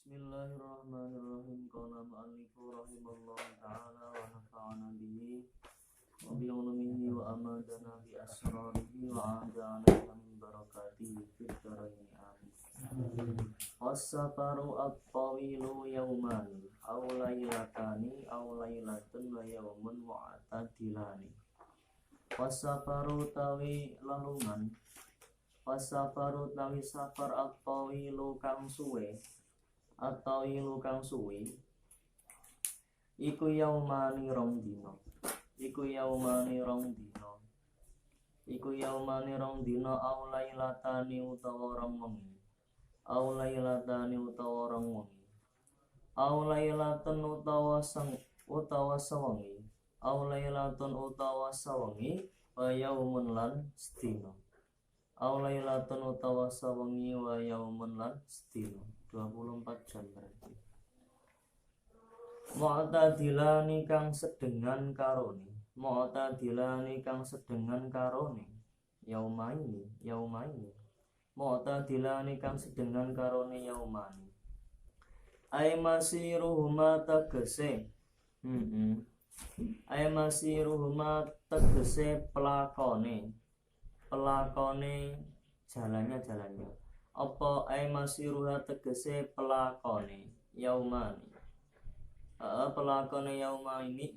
Bismillahirrahmanirrahim. Qala mu'allifu rahimallahu ta'ala wa nafa'ana bihi wa bi ulumihi wa amadana bi asrarihi wa adana min barakatihi fid dharain amin. Was-safaru at-tawilu yawmani aw laylatani aw laylatun wa yawmun mu'tadilani. Was-safaru tawi lalungan, was-safaru tawi safar at-tawilu kang suwe atau ilu kang suwi iku yaumani rong dino iku yaumani rong dino au lailatani utawa rong wengi au lailatani utawa rong wengi au lailatun utawa sewengi au lailatun utawa sewengi wa yaumun lan sedina au lailatun utawa sewengi wa yaumun lan sedina 24 jam berarti. Mu'tadilani kang sedengan karone, mu'tadilani kang sedengan karone. Yaumaini. Mu'tadilani kang sedengan karone yaumani. Ai masiruhuma tegese. Ai masiruhuma tegese pelakone. Jalannya. Apa ai masiruha tegese pelakone yaumani. Pelakone yauma ini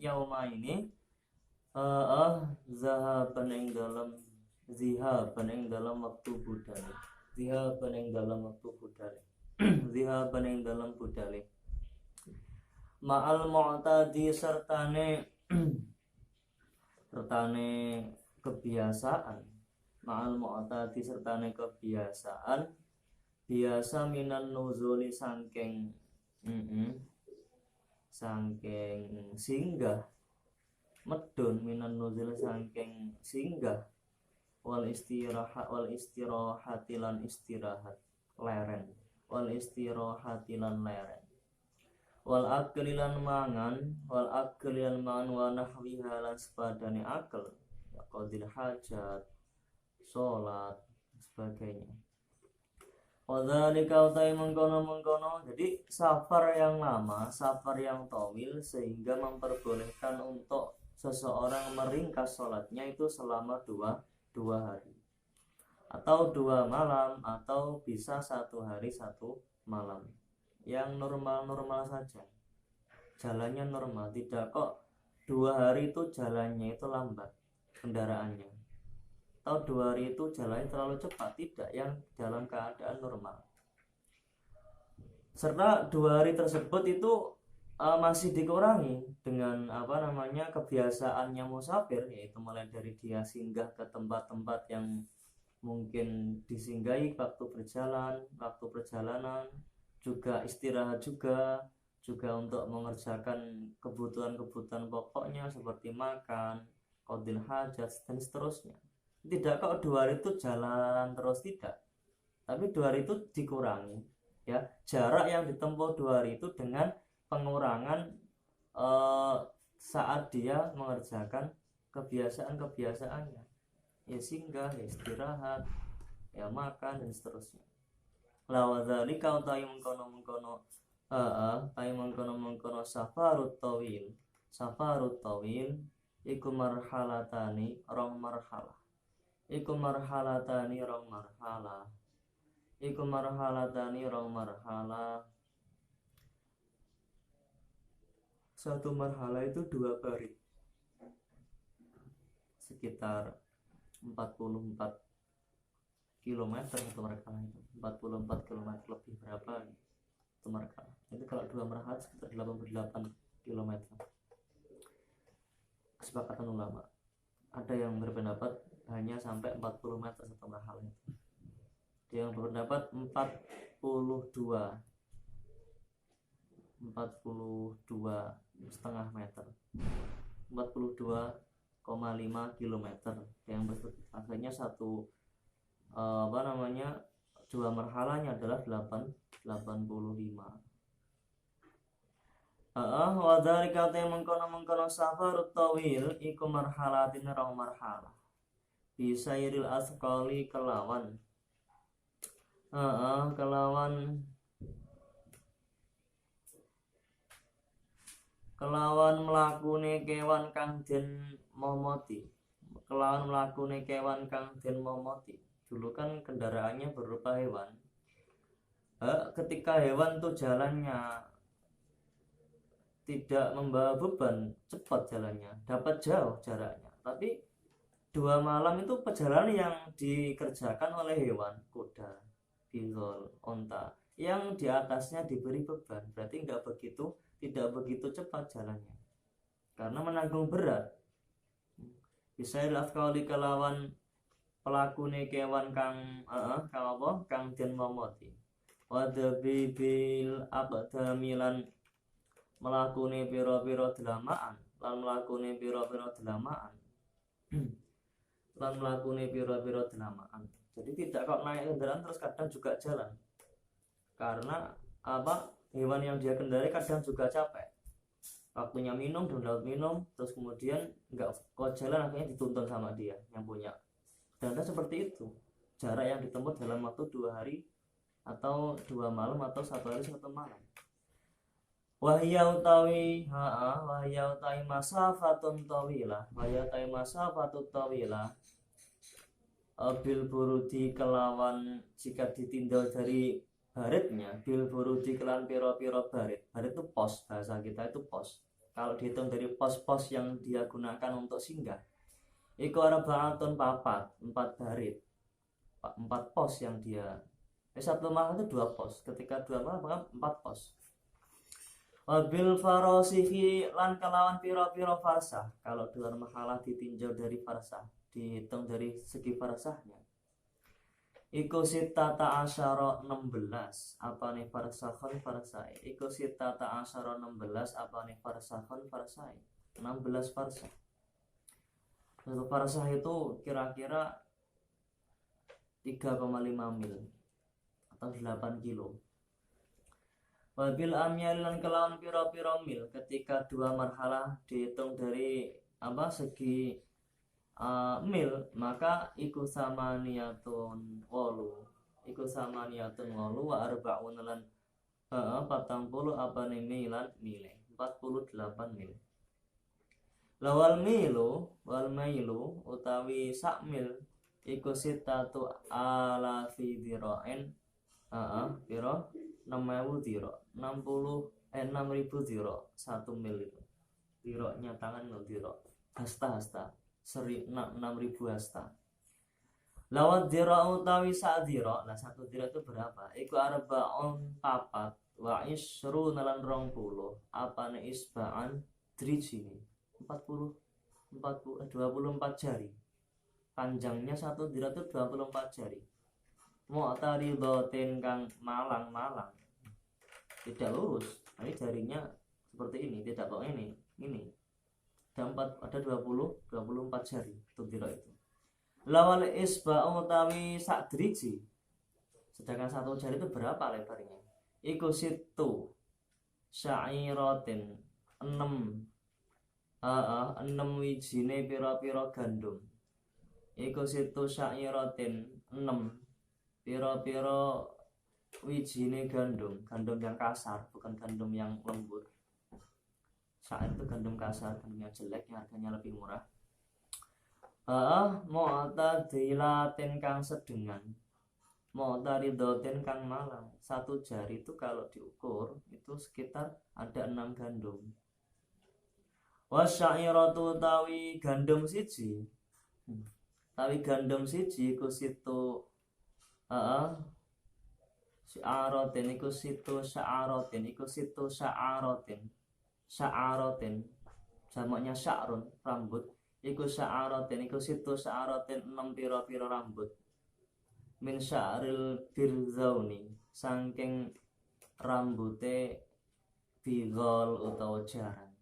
zahaban ing dalam waktu budale. Zihaban ing dalam budale. Ma'al mu'tadi sertane kebiasaan. Ma'al mu'tadi sertane kebiasaan. Biasa minan nuzuli sangking singgah medun minan nuzul sangking singgah wal istirahati lan istirahat leren wal akli lan mangan wa nahwiha lan sepadane akal ya qadil hajat salat sebagainya. Wadzalika utai mengkono. Jadi safar yang lama, safar yang tawil sehingga memperbolehkan untuk seseorang meringkas sholatnya itu selama dua hari atau 2 malam atau bisa 1 hari 1 malam. Yang normal saja, jalannya normal, tidak kok 2 hari itu jalannya itu lambat kendaraannya. Atau 2 hari itu jalannya terlalu cepat, tidak, yang dalam keadaan normal. Serta 2 hari tersebut itu masih dikurangi dengan kebiasaannya musafir, yaitu mulai dari dia singgah ke tempat-tempat yang mungkin disinggahi waktu perjalanan, juga istirahat juga untuk mengerjakan kebutuhan pokoknya seperti makan, qadil hajat dan seterusnya. Tidak kok 2 hari itu jalan terus, tidak, tapi 2 hari itu dikurangi ya, jarak yang ditempuh 2 hari itu dengan pengurangan saat dia mengerjakan kebiasaannya, ya singgah, ya istirahat, ya makan dan seterusnya. Lawadzalika utai mengkono safarut tawil iku marhalatani rong marhalah. Iku marhalatani rong marhalah. Satu marhalah itu 2 barit, sekitar 44 km satu marhalah itu. 44 km lebih berapa itu marhalah. Itu kalau 2 marhalah sekitar 88 km. Kesepakatan ulama. Ada yang berpendapat hanya sampai 40 meter satu marhalah itu. Dia yang berpendapat 42,5 meter, 42,5 kilometer. Yang akhirnya 2 marhalahnya adalah 85. Wadzalika ta mengkono safarut tawil iku marhalatin rong marhalah. Bisairil asqali kelawan kelawan mlakune kewan kang den momoti. Kelawan mlakune kewan kang den momoti. Dulu kan kendaraannya berupa hewan. Ketika hewan tuh jalannya tidak membawa beban, cepat jalannya, dapat jauh jaraknya. Tapi 2 malam itu perjalanan yang dikerjakan oleh hewan, kuda, bigol, onta, yang di atasnya diberi beban, berarti tidak begitu cepat jalannya, karena menanggung berat. Bisa dilafkauli kelawan pelakune kewan kang kang den momoti. Wadabi bil aqdamilan melakune piro-piro delamaan, lan melakune piro-piro delamaan. Lan melakune piro-piro delamaan. Jadi tidak kok naik kendaraan terus kadang juga jalan. Karena hewan yang dia kendarai kadang juga capek. Waktunya minum dan laut minum, terus kemudian nggak kok jalan, akhirnya dituntun sama dia yang punya. Dan seperti itu. Jarak yang ditempuh dalam waktu 2 hari atau 2 malam atau 1 hari 1 malam. Wahya utawi masafatun tawilah. Wahya utawi masafatun tawilah. Bil burudi kelawan jika ditinjau dari baritnya, bil burudi kelawan piro-piro barit. Barit itu pos, bahasa kita itu pos. Kalau dihitung dari pos-pos yang dia gunakan untuk singgah, iku arba'atun 4 barit. 4 pos yang dia 1 malam itu 2 pos. Ketika 2 malam maka 4 pos. Wabil farosihi lan kelawan piro-piro farsah. Kalau 2 mahalah ditinjau dari farsah, dihitung dari segi farsahnya, iku sitata asyara 16 apane farsahon farsai. Iku sitata asyara 16 apane farsahon farsai. 16 farsah. Satu farsah itu kira-kira 3,5 mil atau 8 kilo. Wabil amyal lan kelawan piro-piro mil. Ketika 2 marhalah dihitung dari segi mil, maka iku samaniyatun wolu wa arba'un lan 40 apane milan mile 48 mil. Lawal mailu utawi sak mil iku sitatu alafi dira'in piro 6.000 diro 6.000 diro 1 mil itu. Diroknya tangan lo diro. Hasta 6.000 hasta. Lawat diro utawi sak diro. Nah 1 diro itu berapa? Iku arba'un 4 wa isru nalan 20 apane isba'an drijini 24 jari. Panjangnya 1 diro itu 24 jari. Mu'taridatin kang malang-malang, tidak lurus. Ini jarinya seperti ini, tidak kok ini. Ada 24 jari untuk diro itu. Lawal isba'u utawi sak driji. Sedangkan 1 jari itu berapa lebarnya? Iku situ syairatin 6 wijine pira-pira gandum. Iku situ syairatin 6 piro-piro wijine gandum yang kasar, bukan gandum yang lembut. Saat itu gandum kasar, gandum yang jelek yang harganya lebih murah. Mu'tadilatin kang sedengan, mu'taridatin kang malang. 1 jari itu kalau diukur itu sekitar ada 6 gandum. Wasyairatu tawi gandum siji. Iku situ sya'aratin iku situ sya'aratin jamaknya sya'run rambut. Iku sya'aratin 6 pira-pira rambut. Min sya'ril birzauni saking rambute bigol utawa jaran.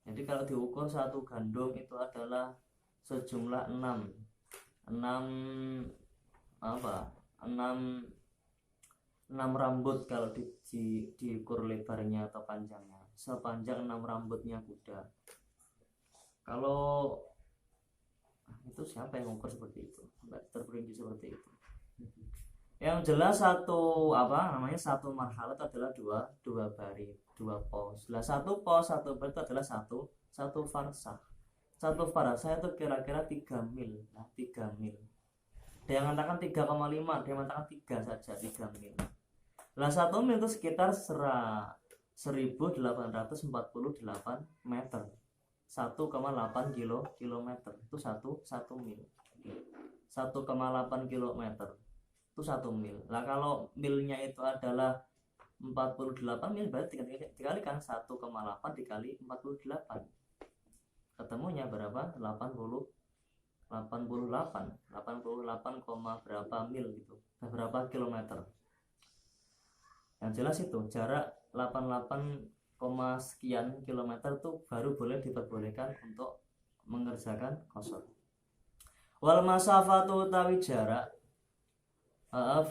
Jadi kalau diukur 1 gandum itu adalah sejumlah 6 rambut kalau diukur lebarnya atau panjangnya, sepanjang 6 rambutnya kuda. Kalau itu siapa yang mengukur seperti itu? Nggak terperinci seperti itu. Yang jelas satu apa namanya satu marhalat adalah dua barit, dua pos. Lah satu pos satu barit itu adalah satu farsah. Satu farsah itu kira-kira 3 mil. Nah, 3 mil. Ada yang mengatakan 3,5, ada yang mengatakan 3 saja, 3 mil. Lah 1 mil itu sekitar 1848 meter. 1,8 kilometer itu satu mil. 1,8 kilometer itu 1 mil. Lah kalau milnya itu adalah 48 mil, berarti dikalikan 1,8 dikali 48. Ketemunya berapa? 88 berapa mil gitu. Berapa kilometer. Yang jelas itu jarak 88, sekian kilometer tuh baru boleh diperbolehkan untuk mengerjakan qashar. Wal masafatu utawi jarak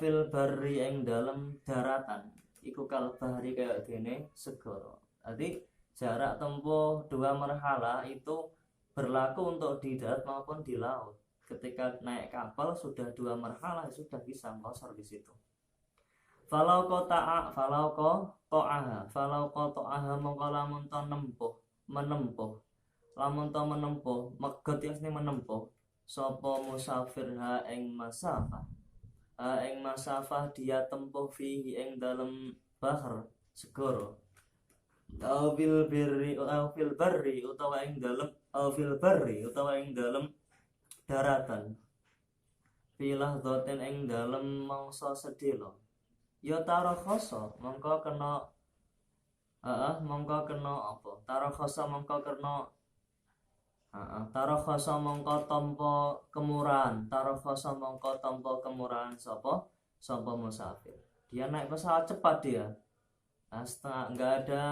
fil barri ing dalam daratan iku kal bahri kaya dene segara. Jadi jarak tempuh 2 marhalah itu berlaku untuk di darat maupun di laut. Ketika naik kapal sudah 2 marhalah sudah bisa qashar di situ. Falau qata'a mongko lamun to menempuh megot yang menempuh sapa musafir ing masafah dia tempuh fihi ing dalem bahr segara fil barri utawa ing dalem daratan filah dhoten ing dalem mangsa sedhela ya tarakhoso mongko kena apa tarakhoso mongko kena tarakhoso mongko tampa kemurahan sapa musafir. Dia naik pesawat cepat dia. Nah, nggak ada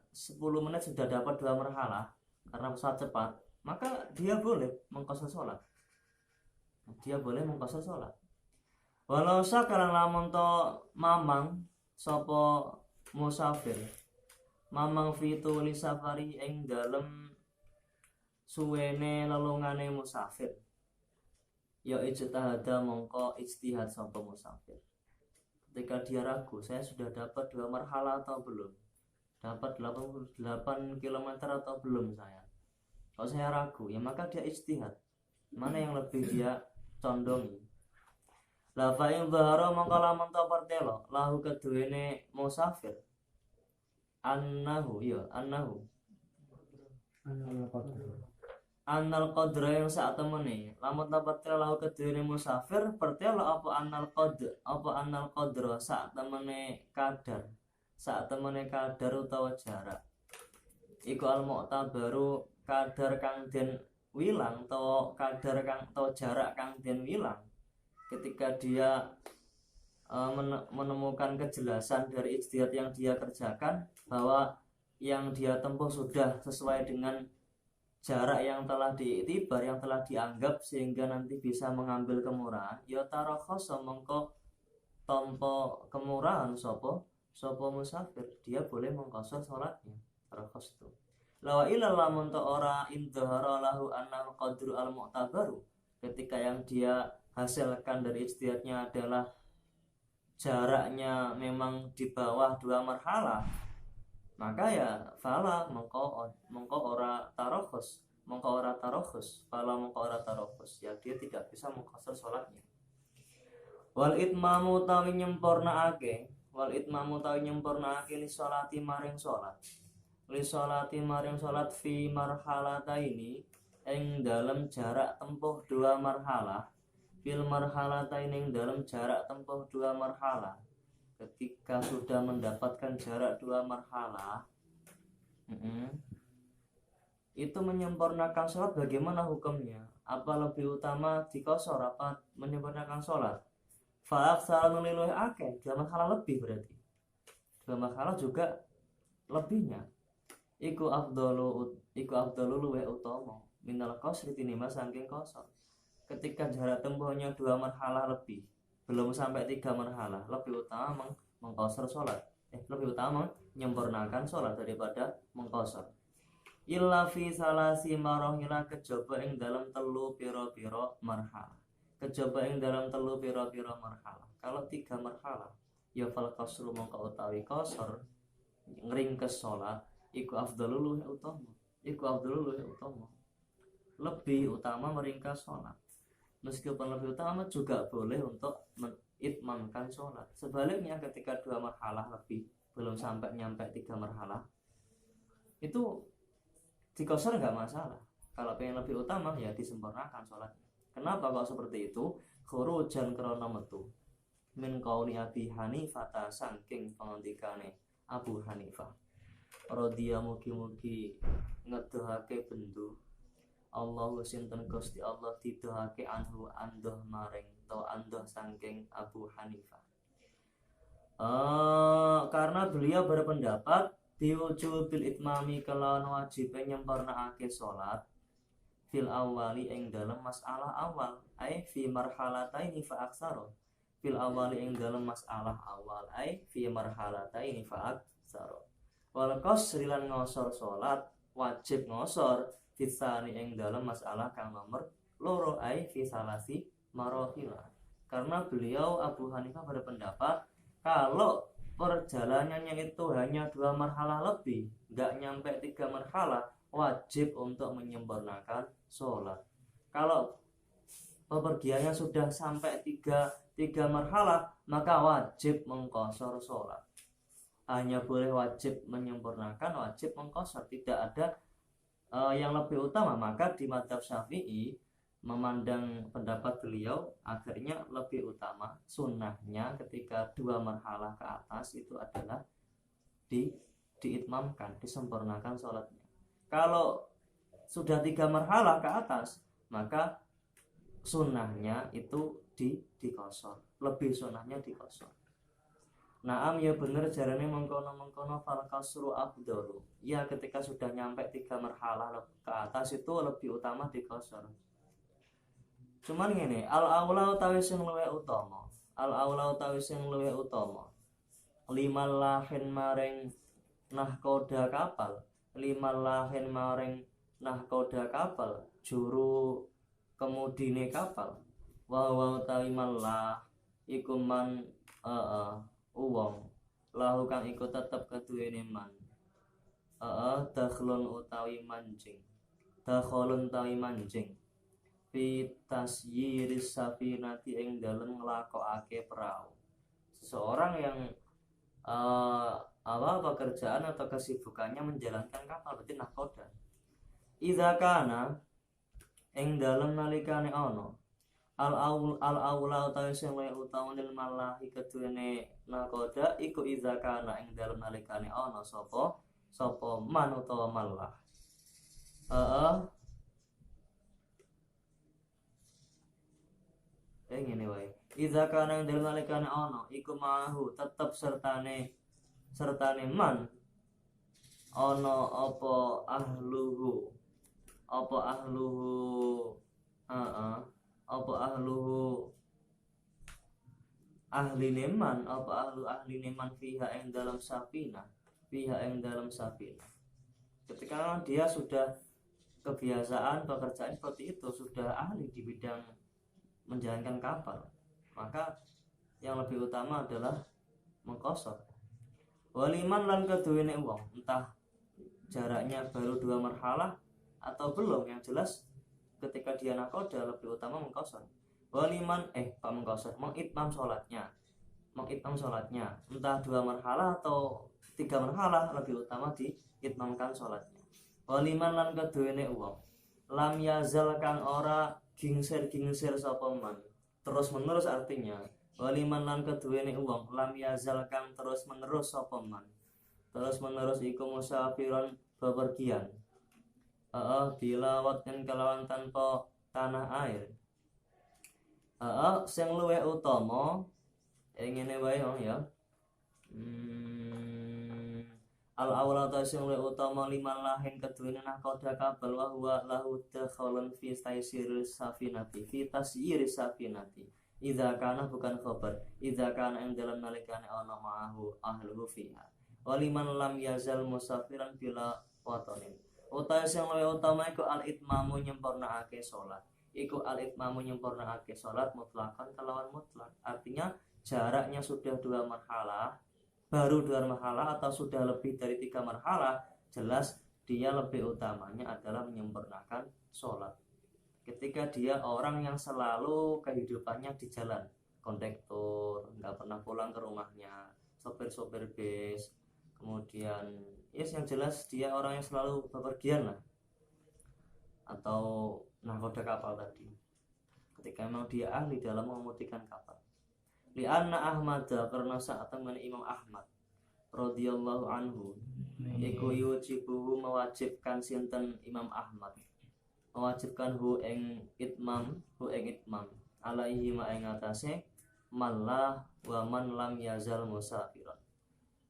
10 menit sudah dapat 2 marhalah karena pesawat cepat, maka dia boleh mengqashar sholat. Walau sakaran lamun to mamang sapa musafir mamang fitu li safari ing dalem suwene lelungane musafir ya ijtihada mongko ijtihad sapa musafir. Ketika dia ragu, saya sudah dapat 2 marhalah atau belum, dapat 88 km atau belum saya. Kalau saya ragu, ya maka dia ijtihad mana yang lebih dia condongi. La fa in dhahara mongko lamun ta pertelo lahu keduwene musafir annahu annal qadra yang saat temene lamun ta pertelo lahu keduwene musafir pertelo apa annal qadra saat temene kadar utawa jarak iku al mu'tabaru kadar kang den wilang atau jarak kang den wilang. Ketika dia menemukan kejelasan dari ijtihad yang dia kerjakan bahwa yang dia tempuh sudah sesuai dengan jarak yang telah diiktibar, yang telah dianggap sehingga nanti bisa mengambil kemurahan, ya tarakhoso mongko tompo kemurahan sopo musafir, dia boleh mengqashar sholatnya. Tarakhos itu lawa ilal lamun ta ora indhara lahu annal qadru al mu'tabaru, ketika yang dia hasilkan dari ijtihadnya adalah jaraknya memang di bawah 2 marhalah, maka ya fala mongko ora tarakhus ya dia tidak bisa mengqashar salatnya. Wal itmamu tawi nyempurnaake li sholati maring salat fi marhalataini ing dalam jarak tempuh 2 marhalah fil marhalatain ing dalam jarak tempuh 2 marhalah. Ketika sudah mendapatkan jarak 2 marhalah itu menyempurnakan sholat bagaimana hukumnya? Apa lebih utama diqashar apa menyempurnakan sholat? Fa'aksara nuliluh akeh 2 marhalah lebih, berarti 2 marhalah juga lebihnya iku afdalu luwih utama minal qasri tinimbang saking qashar. Ketika jarak tempuhnya 2 marhalah lebih, belum sampai 3 marhalah, lebih utama mengqashar sholat. Lebih utama menyempurnakan sholat daripada mengqashar. Illa fi salasi marahila kejaba ing dalam telu piro-piro marhalah. kejaba ing dalam telu pira-pira marhalah. Kalau 3 marhalah ya fal qasru mongko utawi qasar ngringkes salat iku afdalul utama. Iku afdalul utama. Lebih utama meringkas salat. Meskipun lebih utama juga boleh untuk itmamkan sholat. Sebaliknya ketika 2 marhalah lebih belum sampai nyampe 3 marhalah itu dikosor nggak masalah. Kalau pengen lebih utama ya disempurnakan sholatnya. Kenapa kok seperti itu? Khurujan krana metu min qauli Abi Hanifah saking pengendikane Abu Hanifah radhiya mugi-mugi ngedohake bendu Allah sinten Gusti Allah didohake anhu andoh maring atau andoh saking Abu Hanifah. Karena beliau berpendapat biwujubil itmami kelawan wajib nyempurnaake salat fil awali ing dalam masalah awal ai fi marhalataini fa aksara. Fil awali ing dalam masalah awal ai fi marhalataini fa aksara. Wal qasri lan ngosor salat wajib ngosor fitsani ing dalam masalah kang nomor loro ai fi salasi marahila. Karena beliau Abu Hanifah berpendapat kalau perjalanannya itu hanya 2 marhalah lebih, nggak nyampe 3 marhalah, wajib untuk menyempurnakan sholat. Kalau pepergiannya sudah sampai 3 marhalah, maka wajib mengqashar sholat. Hanya boleh wajib menyempurnakan, wajib mengqashar, tidak ada yang lebih utama. Maka di mazhab Syafi'i memandang pendapat beliau akhirnya lebih utama sunnahnya ketika 2 marhalah ke atas itu adalah diitmamkan, disempurnakan sholatnya. Kalau sudah 3 marhalah ke atas maka sunnahnya itu dikosor, lebih sunnahnya dikosor. Naam ya bener jarane mengkono fal kasru afdalu. Ya ketika sudah nyampe 3 marhalah ke atas itu lebih utama dikosor. Cuman ngene, al-aula utawi sing luwih utama. Al-aula utawi sing luwih utama. Limal lahin maring nahkoda kapal. Limal lahin maring nahkoda kapal. Juru kemudine kapal. Wa utawi malah iku man uwong. Lahu kang iku tetep keduwene man. Dakhlun utawi mancing. Dakhlun utawi mancing. Fi tasyiris safinati ing dalem nglakokake perahu. Seseorang yang pekerjaan atau kesibukannya menjalankan kapal berarti nahkoda. Idza kana ing dalem nalikane ana al-aula utawi sing luwih utama lil malahi keduwene nahkoda iku idza kana ing dalem nalikane ana sapa man utawa malah. Ngene wae. Idza kana ing dalem nalikane ana iku mahu tetep sertane man ana apa ahluhu ahline man ahline man fiha ing dalam safina ketika dia sudah kebiasaan pekerjaan seperti itu, sudah ahli di bidang menjalankan kapal, maka yang lebih utama adalah mengqashar. Waliman lan keduwene wong, entah jaraknya baru 2 marhalah atau belum, yang jelas ketika dia nahkoda lebih utama mengqashar. Waliman mengitmam sholatnya entah 2 marhalah atau 3 marhalah, lebih utama diitmamkan sholatnya. Waliman lan keduwene wong lam yazal kang ora gingsir sapa man terus menerus, artinya waliman lan keduwene wong lam yazal kang terus menerus sapa man iku musafiron bepergian bila watin kelawan tanpa tanah air. Sing luwih utama ngene wae ya. Al-awla ta sing luwih utama liman lahin keduwene nahkoda kabel wa huwa lahu dakhalun fi taysiril safinati idza kana bukan khabar idza kana ing dalam nalikane ana ma'ahu ahluhu fiha wa liman lam yazal musafiran bila watanin. Utawa sing luwih utama iku al-itmamu nyempurnakake salat iku al-itmamu nyempurnakake salat mutlakan kelawan mutlak. Artinya jaraknya sudah 2 marhalah, baru 2 marhalah atau sudah lebih dari 3 marhalah, jelas dia lebih utamanya adalah menyempurnakan sholat. Ketika dia orang yang selalu kehidupannya di jalan, kondektur, nggak pernah pulang ke rumahnya, sopir-sopir bis, kemudian yes, yang jelas dia orang yang selalu bepergian lah, atau nahkoda kapal tadi, ketika memang dia ahli dalam mengemudikan kapal. Lianna Ahmad, karena saat teman Imam Ahmad radhiyallahu anhu iku yujibu mewajibkan sinten Imam Ahmad, mewajibkan hu ing itmam alaihi ma ing atase mallah wa man lam yazal musafiran,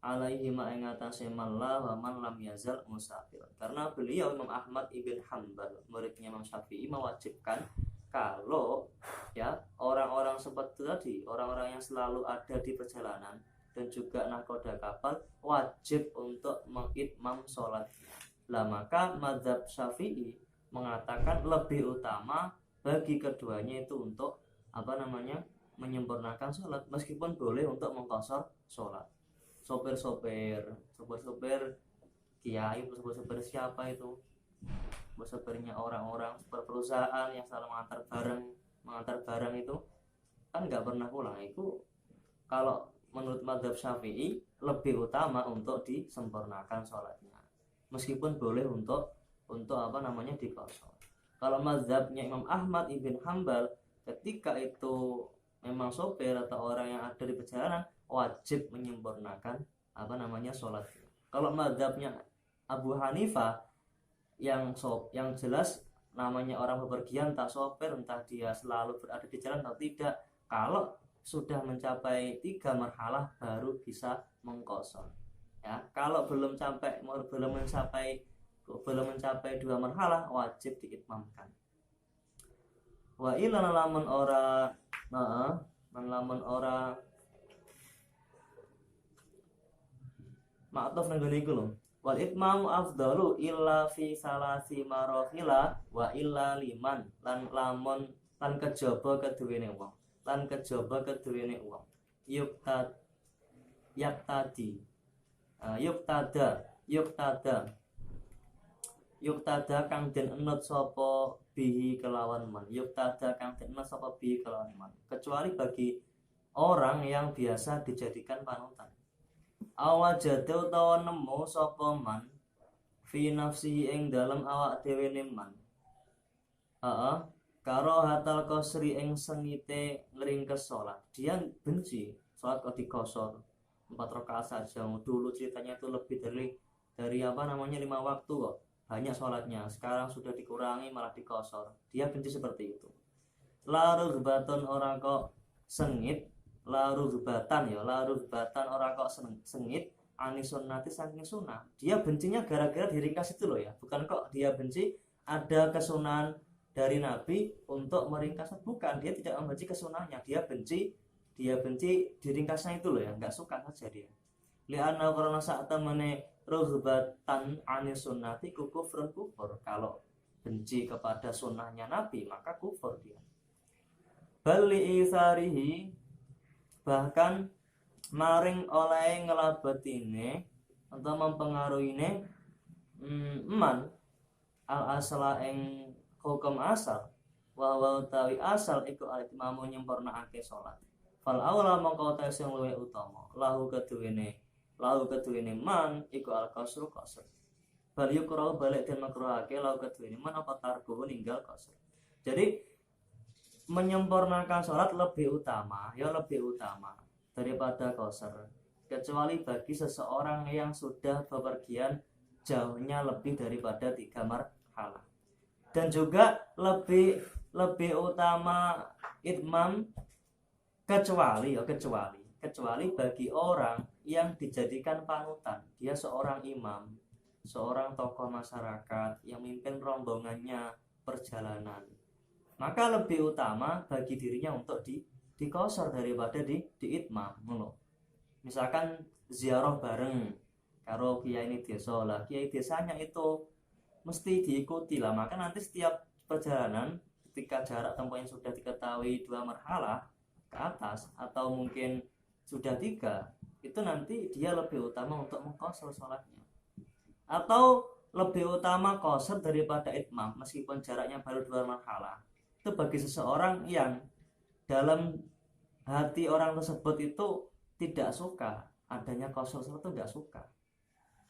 alaihi ma ing atase mallah wa man lam yazal musafiran. Karena beliau Imam Ahmad ibn Hanbal, muridnya Imam Syafi'i, mewajibkan kalau ya orang-orang seperti tadi, orang-orang yang selalu ada di perjalanan dan juga nahkoda kapal, wajib untuk mengitmam sholatnya. Lah maka mazhab Syafi'i mengatakan lebih utama bagi keduanya itu untuk menyempurnakan sholat, meskipun boleh untuk mengqashar sholat. Sopir-sopir kiai, sopir siapa itu, sopirnya orang-orang perusahaan yang selalu mengantar barang itu kan nggak pernah pulang. Itu kalau menurut mazhab Syafi'i lebih utama untuk disempurnakan sholatnya, meskipun boleh untuk diqashar. Kalau mazhabnya Imam Ahmad ibn Hanbal, ketika itu memang sopir atau orang yang ada di perjalanan, wajib menyempurnakan sholatnya. Kalau mazhabnya Abu Hanifah, yang jelas namanya orang bepergian, entah sopir, entah dia selalu berada di jalan atau tidak, kalau sudah mencapai 3 marhalah baru bisa mengqashar. Ya, kalau belum mencapai 2 marhalah wajib diitmamkan. Wa ila lamun ora ma'tuf nang ngene iku lho. Wal itmamu afdalu illa fi salasi marahila wa illa liman lan lamun lan kejaba keduwene wong. Yuktada kang den enut sapa bihi kelawan man. Kecuali bagi orang yang biasa dijadikan panutan. Awajadu utawa nemu sapa man fi nafsihi ing dalam awak dhewe man. Karo hatal qasri ing sengite ngringkes salat. Dia benci salat kok diqashar 4 rakaat saja. Dulu ceritanya itu lebih dari 5 waktu kok. Banyak sholatnya, sekarang sudah dikurangi malah diqashar. Dia benci seperti itu. La rughbatun ora kok sengit, la rughbatan ora kok sengit ani sunnati saking sunnah. Dia bencinya gara-gara diringkas itu loh ya. Bukan kok dia benci ada kesunahan dari Nabi untuk meringkas, bukan. Dia tidak membenci kesunahnya, dia benci diringkasnya itu loh ya, nggak suka saja dia. Li'anna karena saat temene rughbatan anis sunnati kufur. Kalau benci kepada sunnahnya Nabi maka kufur dia. Bali isarihi, bahkan maring oleh ngelabetine atau mempengaruhine man al asla ing hukum asal wa utawi asal iku al-imamu nyempurnakake salat. Fal aula mongko ta sing luwih utama lahu keduwene man iku al-qasru qasr. Bal yukrau balik dan makruhake lahu keduwene man apa tarku ninggal qasr. Jadi menyempurnakan salat lebih utama daripada qasr, kecuali bagi seseorang yang sudah bepergian jauhnya lebih daripada 3 marhalah. Dan juga lebih utama itmam kecuali bagi orang yang dijadikan panutan. Dia seorang imam, seorang tokoh masyarakat yang memimpin rombongannya perjalanan. Maka lebih utama bagi dirinya untuk diqashar daripada diitmam. Misalkan ziarah bareng karo kiai ini desa lah, kiai desanya itu mesti diikuti lah, maka nanti setiap perjalanan ketika jarak tempuhnya sudah diketahui 2 marhalah ke atas atau mungkin sudah 3, itu nanti dia lebih utama untuk mengqashar sholatnya, atau lebih utama qashar daripada itmam meskipun jaraknya baru 2 marhalah. Itu bagi seseorang yang dalam hati orang tersebut itu tidak suka adanya qashar sholat, itu nggak suka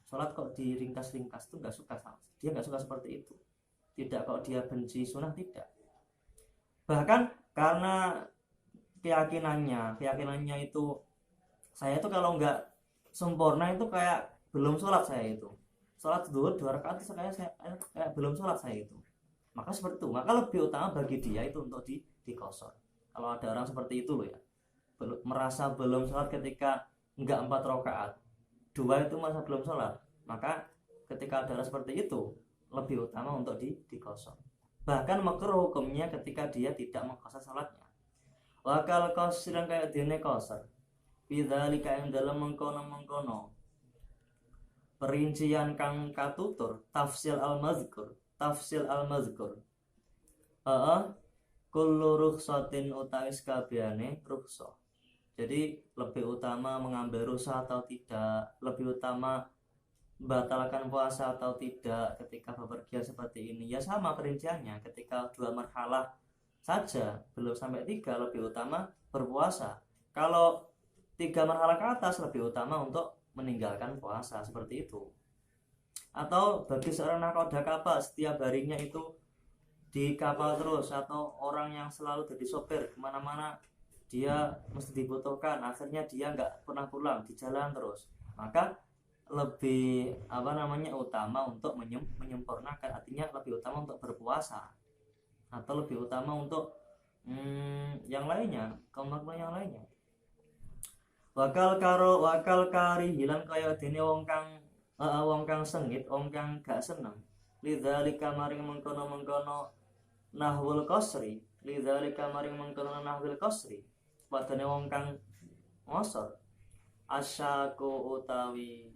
sholat kok diringkas-ringkas, itu nggak suka, dia nggak suka seperti itu. Tidak kok dia benci sunnah, tidak. Bahkan karena keyakinannya itu, saya itu kalau nggak sempurna itu kayak belum sholat. Saya itu sholat zuhur 2 rakaat saya kayak belum sholat saya itu. Maka seperti itu, maka lebih utama bagi dia itu untuk di qashar. Kalau ada orang seperti itu loh ya, merasa belum sholat ketika nggak 4 rakaat, 2 itu merasa belum sholat, maka ketika ada orang seperti itu lebih utama untuk di qashar. Bahkan makruh hukumnya ketika dia tidak mengqashar salatnya. Wakal qashran kayak dene qashar bidzalika yang dalam mengkono perincian kang katutur tafsil al-mazkur kullu rukhsatin utawi sakabehane rukhsah. Jadi lebih utama mengambil rukhsah atau tidak, lebih utama batalkan puasa atau tidak ketika bepergian seperti ini. Ya sama perinciannya, ketika 2 marhalah saja belum sampai 3 lebih utama berpuasa. Kalau 3 marhalah ke atas lebih utama untuk meninggalkan puasa, seperti itu. Atau bagi seorang nakoda kapal setiap harinya itu di kapal terus, atau orang yang selalu jadi sopir kemana-mana dia mesti dibutuhkan, akhirnya dia nggak pernah pulang, di jalan terus, maka lebih utama untuk menyempurnakan, artinya lebih utama untuk berpuasa, atau lebih utama untuk yang lainnya, kemakmuran yang lainnya. Wakal kari hilang kaya dene wong kang sengit, wong kang gak seneng. Lidzalika maring mengkono nahwul qasri, padane wong kang ngosor asyaku utawi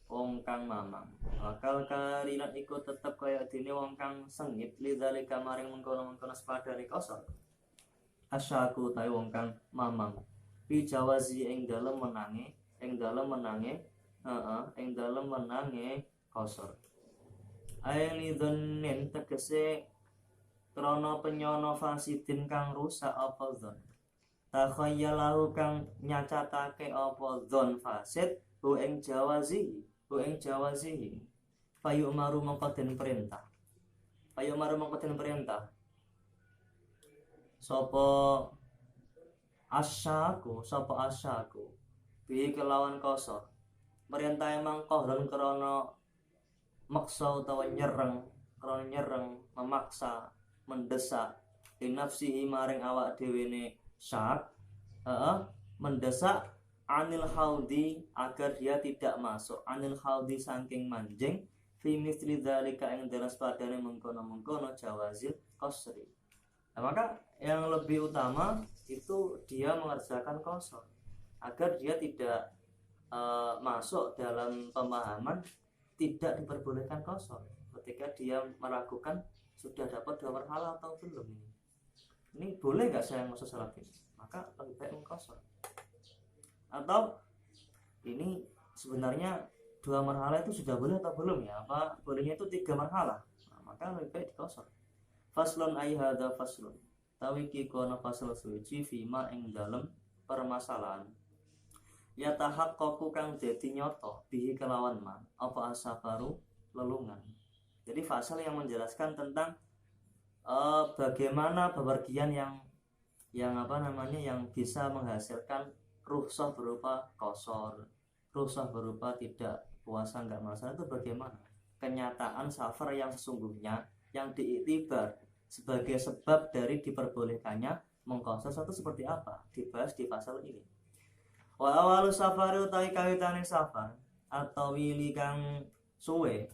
wong kang mamang. Wakal kari lan iku tetep kaya dene wong kang sengit, lidzalika maring mengkono sepadane qasar. Asyaku utawi wong kang mamang fi jawazi ing dalem menange qasar. Aini dhannin tegese krana penyono fasidin kang rusak apa dzon. Takhayyalahu kang nyacatake apa dzon fasid hu ing jawazihi. Fayu'maru mongko den perintah. Sapa asyaku bi kelawan qasar. Perintah emang qahron krana maksa utawa nyereng, memaksa, mendesak linafsihi maring awak dhewene syak, mendesak anil haudi agar dia tidak masuk, anil haudi saking manjing fi misli dzalika ing dalam padane mengkono jawazil qasri. Nah, maka yang lebih utama itu dia mengerjakan qasar agar dia tidak masuk dalam pemahaman tidak diperbolehkan qasar ketika dia meragukan sudah dapat 2 marhalah atau belum, ini boleh nggak saya masuk salat ini, maka lebih baik mengqasar. Atau ini sebenarnya 2 marhalah itu sudah boleh atau belum ya, apa bolehnya itu 3 marhalah, nah, maka lebih baik dikosor. Faslun ay hadza faslun tawiki kono fasal suci fima ing dalem permasalahan ya tahaqqaqu kang dadi nyoto bihi kelawan man apa asafaru lelungan. Jadi fasal yang menjelaskan tentang bagaimana bepergian yang bisa menghasilkan rukhsah berupa qasar, rukhsah berupa tidak puasa nggak masalah, itu bagaimana kenyataan safar yang sesungguhnya yang diiktibar sebagai sebab dari diperbolehkannya mengqasar satu seperti apa, dibahas di pasal ini. Wa awalu safari utawi kawitane safar atau wili kang suwe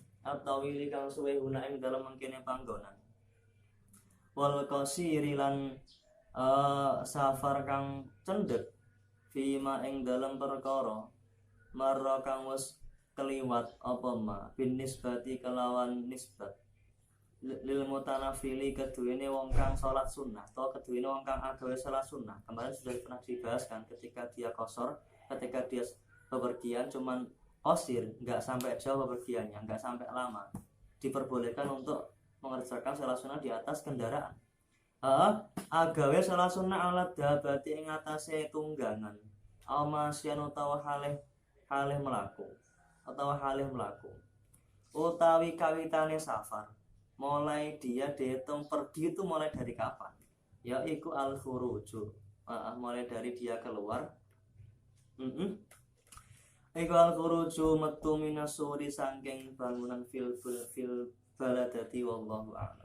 guna ing dalem mangkene panggonan. Wal qasiri lan safar kang cendhek fima ing dalem perkara marra kang wis keliwat apa ma bin nisbati kelawan nisbat lil mutanafili keduwene wong kang salat sunnah atau keduwene wong kang agawe salat sunnah. Kemarin sudah pernah dibahas kan, ketika dia kosor, ketika dia bepergian cuman qasir, nggak sampai jauh bepergiannya, nggak sampai lama, diperbolehkan untuk mengerjakan salat sunnah di atas kendaraan. Agawe salat sunnah alat dabati ing atase tunggangan, amasyan utawa halih melaku utawi kawitane safar. Mulai dia dihitung pergi itu mulai dari kapan? Yaiku al khuruju, mulai dari dia keluar. Iku al khuruju metu minasuri saking bangunan fil baladati wallahu a'lam.